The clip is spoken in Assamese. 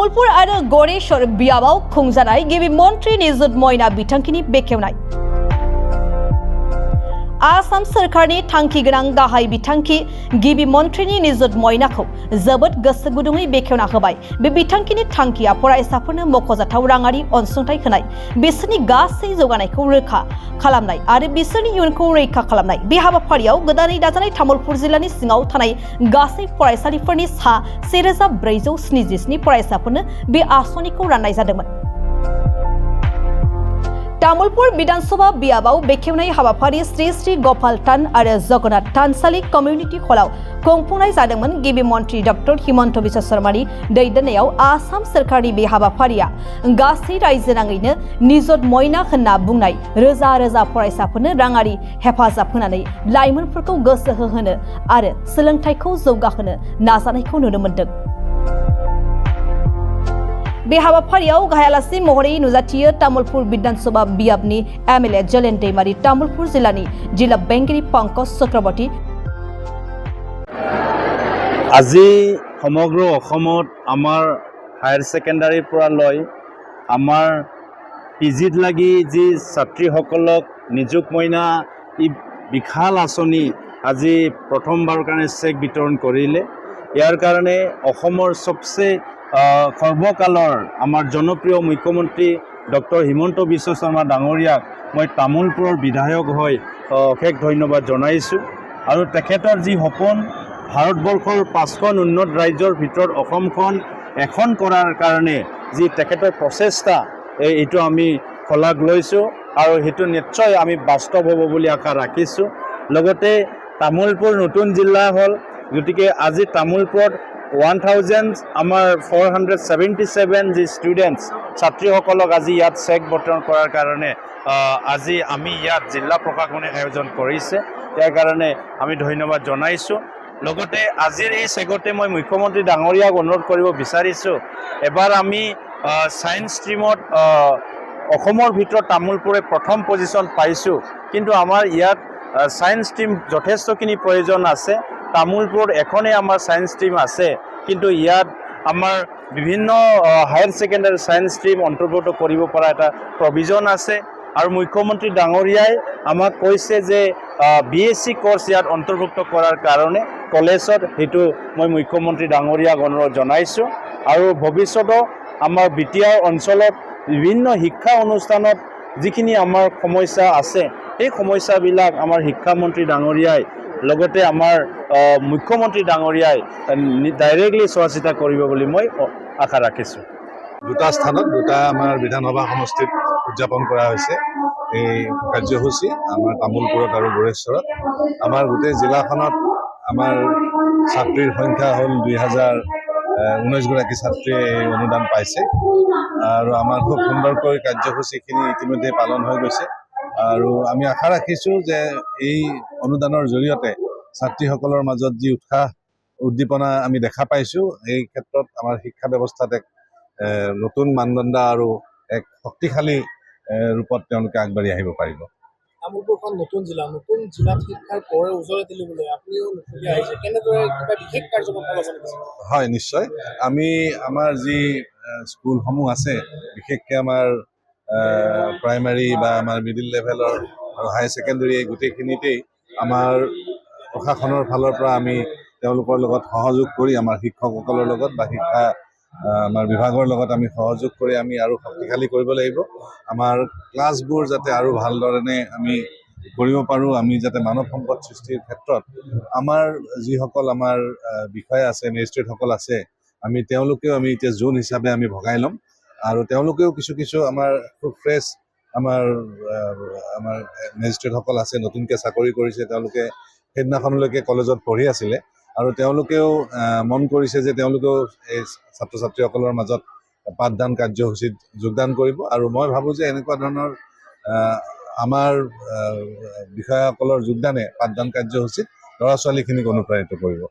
तामुलपुर आरो गरेश्वर बियाबाव खुंजानाय गिबि मन्त्रि निजुत मयना बिथांखिनि बेखेवनाय आसाम सोरखारनि थांखि गोनां गाहाय बिथांखि गिबि मन्त्रिनि निजुत मयनाखौ जोबोद गोसो गुदुङै बेखेवना होबाय। बे बिथांखिनि थांखिया फरायसाफोरनो मख'जाथाव राङारि अनसुंथाइ होनाय, बिसोरनि गासै जौगानायखौ रोखा खालामनाय आरो बिसोरनि इयुनखौ रैखा खालामनाय। बे हाबाफारियाव गोदानै दाजानाय तामुलपुर जिल्लानि सिङाव थानाय गासै फरायसालिफोरनि सा 1477 फरायसाफोरनो बे आसनिखौ राननाय जादोंमोन। तामुलपुर विधानसभा बियाबाव बेखेवनाय हाबाफारि श्री श्री गपाल तान आरो जगन्नाथ थानसालि कम्युनिटि हलाव खुंफुंनाय जादोंमोन। गिबि मन्त्रि डॉ हिमन्त बिश्व शर्मानि दैदेननायाव आसाम सोरखारनि बे हाबाफारिया गासै रायजो नाङैनो निजुत मयना होनना बुंनाय रोजा रोजा फरायसाफोरनो राङारि हेफाजाब होनानै लाइमोनफोरखौ गोसो होहोनो आरो सोलोंथाइखौ जौगाहोनो नाजानायखौ नुनो मोन्दों। बे हाबाफारियाव गाहायालासि महरै नुजाथियो तामुलपुर विधानसभा बियाबनि एमएलए जलेन दैमारी, तामुलपुर जिल्लानि जिल्ला बेंगिरि पंकज चक्रवर्ती। আজি সমগ্ৰ অসমত আমাৰ হায়াৰ ছেকেণ্ডাৰীৰ পৰা লৈ আমাৰ পিজিত লাগি যি ছাত্ৰীসকলক নিযুত মইনা ই বিশাল আঁচনি আজি প্ৰথমবাৰৰ কাৰণে চেক বিতৰণ কৰিলে। ইয়াৰ কাৰণে অসমৰ সবচে সৰ্বকালৰ আমাৰ জনপ্ৰিয় মুখ্যমন্ত্ৰী ডক্টৰ হিমন্ত বিশ্ব শৰ্মা ডাঙৰীয়াক মই তামুলপুৰৰ বিধায়ক হৈ অশেষ ধন্যবাদ জনাইছোঁ। আৰু তেখেতৰ যি সপোন ভাৰতবৰ্ষৰ 5খন উন্নত ৰাজ্যৰ ভিতৰত অসমখন এখন কৰাৰ কাৰণে যি তেখেতৰ প্ৰচেষ্টা এইটো আমি শলাগ লৈছোঁ আৰু সেইটো নিশ্চয় আমি বাস্তৱ হ'ব বুলি আশা ৰাখিছোঁ। লগতে তামুলপুৰ নতুন জিলা হ'ল, গতিকে আজি তামুলপুৰত 1477 যি ষ্টুডেণ্টছ ছাত্ৰীসকলক আজি ইয়াত চেক বিতৰণ কৰাৰ কাৰণে আজি আমি ইয়াত জিলা প্ৰশাসনে আয়োজন কৰিছে। ইয়াৰ কাৰণে আমি ধন্যবাদ জনাইছোঁ। লগতে আজিৰ এই চেকতে মই মুখ্যমন্ত্ৰী ডাঙৰীয়াক অনুৰোধ কৰিব বিচাৰিছোঁ, এবাৰ আমি ছায়েন্স ষ্ট্ৰীমত অসমৰ ভিতৰত তামুলপুৰে প্ৰথম পজিশ্যন পাইছোঁ, কিন্তু আমাৰ ইয়াত ছায়েন্স ষ্ট্ৰীম যথেষ্টখিনি প্ৰয়োজন আছে। তামুলপুৰত এখনেই আমাৰ ছায়েন্স ষ্ট্ৰীম আছে, কিন্তু ইয়াত আমাৰ বিভিন্ন হায়াৰ ছেকেণ্ডাৰী ছায়েন্স ষ্ট্ৰীম অন্তৰ্ভুক্ত কৰিব পৰা এটা প্ৰভিজন আছে। আৰু মুখ্যমন্ত্ৰী ডাঙৰীয়াই আমাক কৈছে যে BSc কোৰ্চ ইয়াত অন্তৰ্ভুক্ত কৰাৰ কাৰণে কলেজত, সেইটো মই মুখ্যমন্ত্ৰী ডাঙৰীয়াক অনুৰোধ জনাইছোঁ। আৰু ভৱিষ্যতেও আমাৰ BTR অঞ্চলত বিভিন্ন শিক্ষা অনুষ্ঠানত যিখিনি আমাৰ সমস্যা আছে, সেই সমস্যাবিলাক আমাৰ শিক্ষামন্ত্ৰী ডাঙৰীয়াই লগতে আমাৰ মুখ্যমন্ত্ৰী ডাঙৰীয়াই ডাইৰেক্টলি চোৱা চিতা কৰিব বুলি মই আশা ৰাখিছোঁ। দুটা স্থানত দুটা আমাৰ বিধানসভা সমষ্টিত উদযাপন কৰা হৈছে এই কাৰ্যসূচী, আমাৰ তামুলপুৰত আৰু গড়েশ্বৰত। আমাৰ গোটেই জিলাখনত আমাৰ ছাত্ৰীৰ সংখ্যা হ'ল 2019 গৰাকী ছাত্ৰীয়ে এই অনুদান পাইছে আৰু আমাৰ খুব সুন্দৰকৈ কাৰ্যসূচীখিনি ইতিমধ্যে পালন হৈ গৈছে। আৰু আমি আশা ৰাখিছোঁ যে এই অনুদানৰ জৰিয়তে ছাত্ৰীসকলৰ মাজত যি উৎসাহ উদ্দীপনা আমি দেখা পাইছোঁ, এই ক্ষেত্ৰত আমাৰ শিক্ষা ব্যৱস্থাত এক নতুন মানদণ্ড আৰু এক শক্তিশালী ৰূপত তেওঁলোকে আগবাঢ়ি আহিব পাৰিব। তামুলপুৰখন নতুন জিলাত শিক্ষাৰ পোহৰে উজ্বলাই তুলিবলৈ আপুনিও নতুনকৈ আহিছে, কেনেদৰে কিবা বিশেষ কাৰ্যক্ৰম আলোচনা কৰিছে? হয়, নিশ্চয়। আমি আমাৰ যি স্কুলসমূহ আছে, বিশেষকৈ আমাৰ প্ৰাইমাৰী বা আমাৰ মিডিল লেভেলৰ আৰু হায়াৰ ছেকেণ্ডেৰী এই গোটেইখিনিতেই আমাৰ প্ৰশাসনৰ ফালৰ পৰা আমি তেওঁলোকৰ লগত সহযোগ কৰি, আমাৰ শিক্ষকসকলৰ লগত বা শিক্ষা আমাৰ বিভাগৰ লগত আমি সহযোগ কৰি আমি আৰু শক্তিশালী কৰিব লাগিব। আমাৰ ক্লাছবোৰ যাতে আৰু ভালধৰণে আমি কৰিব পাৰোঁ, আমি যাতে মানৱ সম্পদ সৃষ্টিৰ ক্ষেত্ৰত আমাৰ যিসকল আমাৰ বিষয়া আছে, মেজিষ্ট্ৰেটসকল আছে, তেওঁলোকেও আমি এতিয়া জোন হিচাপে আমি ভগাই ল'ম আৰু তেওঁলোকেও কিছু আমাৰ খুব ফ্ৰেছ আমাৰ মেজিষ্ট্ৰেটসকল আছে, নতুনকৈ চাকৰি কৰিছে, তেওঁলোকে সেইদিনাখনলৈকে কলেজত পঢ়ি আছিলে আৰু তেওঁলোকেও মন কৰিছে যে তেওঁলোকেও এই ছাত্ৰ ছাত্ৰীসকলৰ মাজত পাঠদান কাৰ্যসূচীত যোগদান কৰিব। আৰু মই ভাবোঁ যে এনেকুৱা ধৰণৰ আমাৰ বিষয়াসকলৰ যোগদানে পাঠদান কাৰ্যসূচীত ল'ৰা ছোৱালীখিনিক অনুপ্ৰাণিত কৰিব।